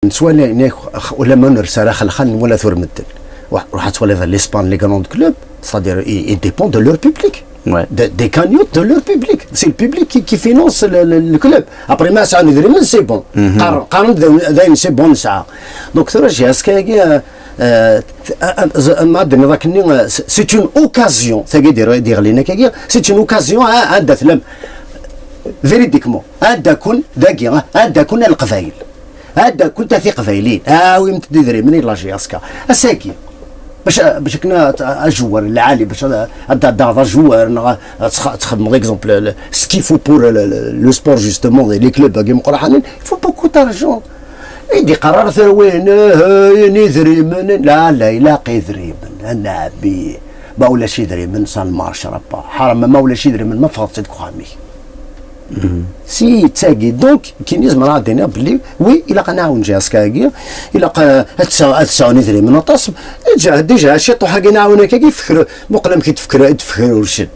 سواء ولا ما نرسل خلخان ولا ثور مدن راح تولي ليسبان لي غروند كلوب c'est-à-dire ils dépendent de leur public. Ouais. Des cagnottes de leur public. C'est le public qui finance le club. Après, ما ساعة ندري c'est bon. قارن داين c'est bon ساعة. Donc ترى جي اسكاكي ما ادري ذاك c'est une occasion. ثاقي دير لينا كاكي c'est une occasion عاد ثلم فيريديكمون عاد كون داكي عاد كون القبايل. هذا كنت في قبايلين وين تدري منين لاجي اسكا اساكي باش كنا اجوار العالي باش هذا جوار تخدم اكزومبل سكي فو بور لو سبور جوستومون لي كلوب كيما نقولوا حنا فو بوكو دارجون يدي قرار ثروين نذري من لا يلاقي ذري من انا بي ما ولا شي ذري من صال مارش ربا حرام ما ولا شي ذري من ما فاضت كوامي سي تاكي دونك كي نيز مرا دينا بلي وي الا قناعون جا سكاكي الا تساو نذري من الطاس ديجا شي طوحه كي نعاونك كي يفكر مقلم كي تفكر ورشد